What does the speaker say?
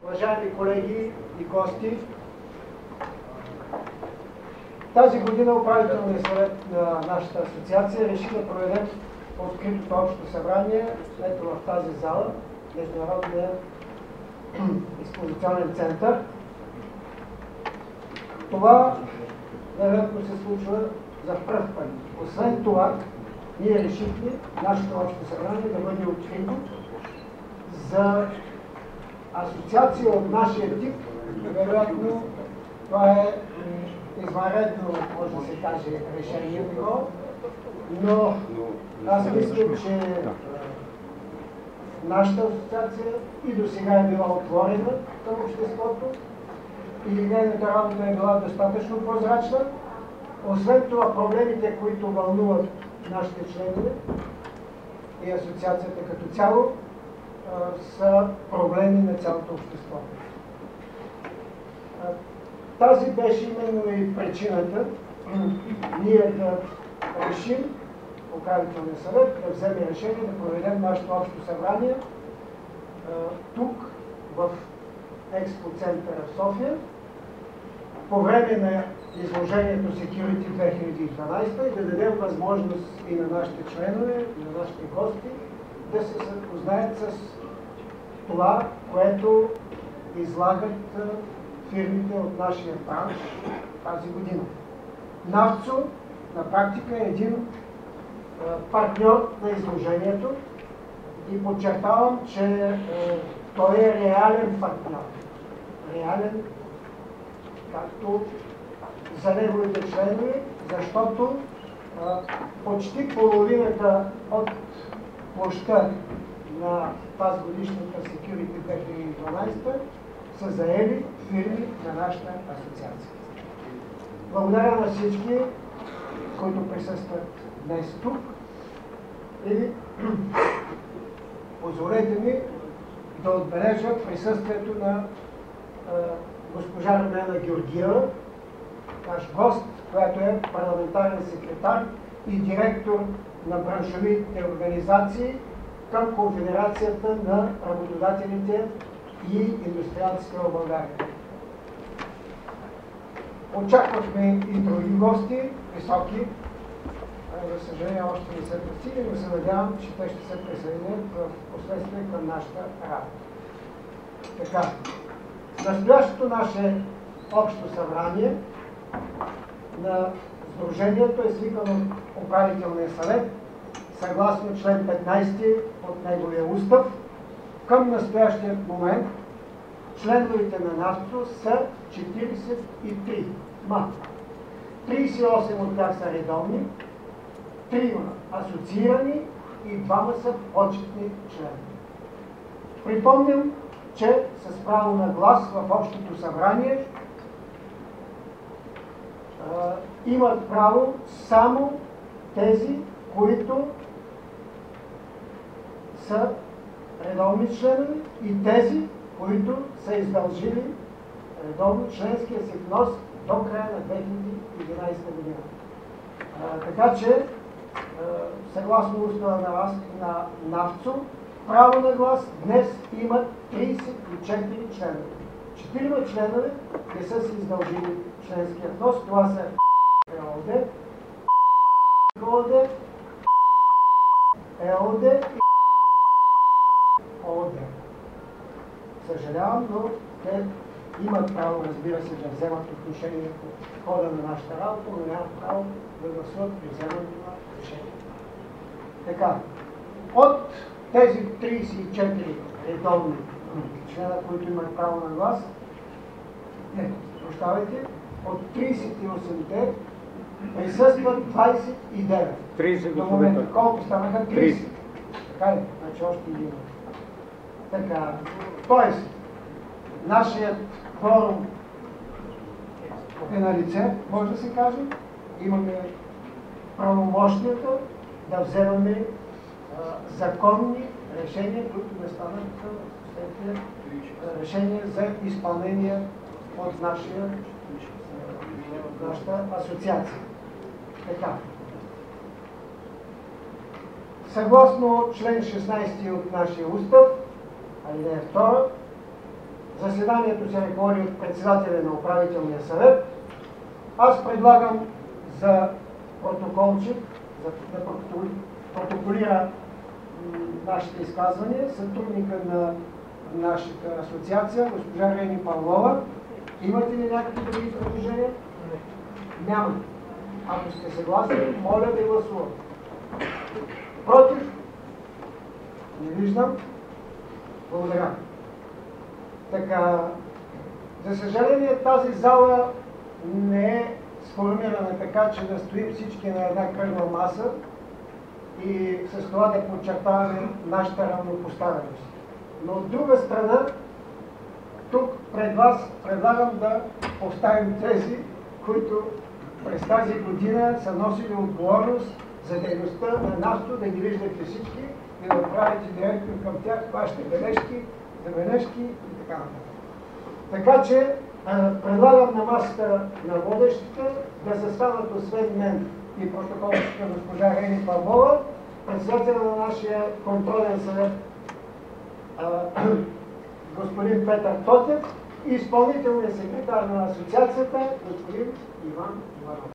Уважаеми колеги и гости, тази година управителният съвет на нашата асоциация реши да проведе откритото общо събрание ето в тази зала, Международния експозиционен център. Това вероятно се случва за пръв път. Освен това, ние решихме нашето общо събрание да бъде открито за асоциация от нашия тип. Вероятно това е извънредно, може да се каже, решение било, но аз мисля, че нашата асоциация и до сега е била отворена към обществото и нейната работа е била достатъчно прозрачна. Освен това, проблемите, които вълнуват нашите членове и асоциацията като цяло, са проблеми на цялото общество. Тази беше именно и причината ние да решим, управителния съвет да вземе решение да проведем нашето общо събрание тук в Експо центъра в София по време на изложението Security 2012 и да дадем възможност и на нашите членове, и на нашите гости да се запознаят с това, което излагат фирмите от нашия бранш тази година. Навцо на практика е един партньор на изложението и подчертавам, че той е реален партньор. Реален както за неговите членове, защото почти половината от площта на тази годишната Security 2012 са заели фирми на нашата асоциация. Благодаря на всички, които присъстват днес тук и позволете ми да отбележа присъствието на госпожа Румяна Георгиева, наш гост, която е парламентарен секретар и директор на браншовите организации към Конфедерацията на работодателите и индустриалците в България. Очаквахме и други гости, високи. За съжаление още не се пристигли, но се надявам, че те ще се присъединят в последствие към нашата работа. Така, настоящото наше общо събрание на Сдружението е свикано от управителния съвет съгласно член 15 от неговия устав. Към настоящия момент членовете на НАВЦО са 43. 38 от тях са редовни, 3 асоциирани и 2 са почетни членове. Припомням, че с право на глас в общото събрание имат право само тези, които са редовни членове и тези, които са издължили редовно членския си внос до края на 2011 година. Така че, съгласно устава на НАВЦО, право на глас днес имат 34 членове. 4 членове не са си издължили членския внос. Това са ЕОД, ЕОД и ООД. Съжалявам, но те имат право, разбира се, да вземат отношение по хода на нашата работа, но нямат право да гласуват при вземането на решение. Така, от тези 34 редовни члена, които имат право на глас, от 38-те присъстват 29. 30 до момента. Колко станаха? 30. Така ли? Значи още един. Така, т.е. нашият форум е на лице, може да се каже. Имаме правомощията да вземаме законни решения, които да станат решения за изпълнение от нашата асоциация. Така. Съгласно член 16 от нашия устав, алинея 2, Заседанието се ръководи от председателя на управителния съвет. Аз предлагам за протоколчик, да протоколира нашите изказвания, сътрудника на нашата асоциация, госпожа Рени Павлова. Имате ли някакви други предложения? Няма. Ако сте съгласни, моля да гласувате. Против? Не виждам. Благодаря. Така, за съжаление тази зала не е сформирана така, че да стоим всички на една кръгла маса и с това да подчертаваме нашата равнопоставеност. Но от друга страна, тук пред вас предлагам да поставим тези, които през тази година са носили отговорност за дейността на нашото, да ги виждате всички и да правите директно към тях вашите бележки, забележки и така нататък. Така че предлагам на масата на водещите да се станат освен мен и протоколчика госпожа Рени Павлова, председателя на нашия контролен съвет господин Петър Тотев и изпълнителният секретар на асоциацията господин Иван Иванов.